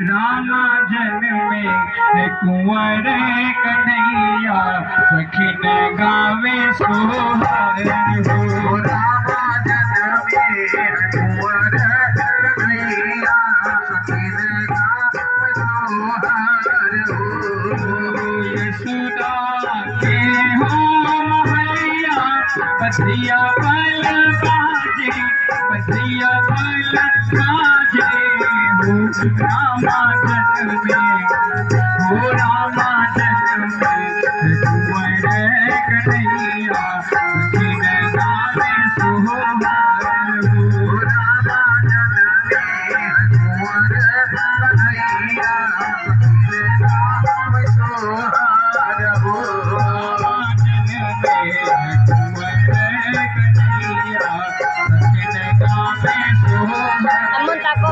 रामा जन्मे है कुंवर कन्हैया, सखिन गावे सोहर हो। रामा जन्मे है कुंवर कन्हैया, सखिन गावे सोहर हो। यशोदा के हो महैया, बधिया बल बाजे, बधिया बल बाजे हो। रामा जन्मे हो, रामा जन्मे कुंवर कन्हैया, सखिन गावे सोहर हो। रामा जन्मे है कुंवर कन्हैया, सखिन गावे सोहर हो। अमन ताको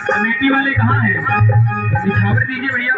कमेटी वाले कहाँ हैं? दिखावर दीजिए भैया।